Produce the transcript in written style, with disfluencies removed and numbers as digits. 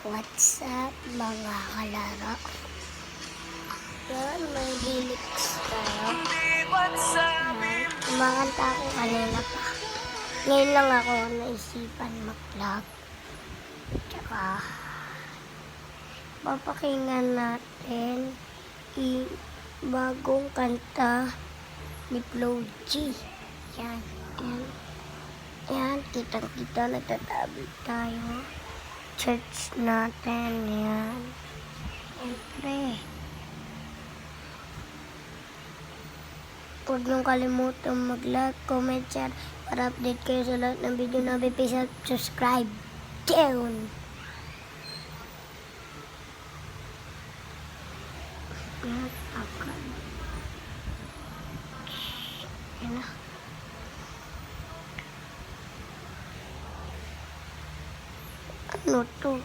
What's up mga kalaro? Yan, may lyrics tayo. Yan, kumakanta ako kanina pa. Ngayon lang ako naisipan mag-vlog. Tsaka, papakinggan natin bagong kanta ni Flo G. Yan, yan. Yan, kitang-kita nagtatabi tayo. Church natin, yan. Siyempre. Huwag niyong kalimutan mag-like, comment, share para update kayo sa lahat ng video namin. Please subscribe. Down! Yan, agad. Yan na. Ano to?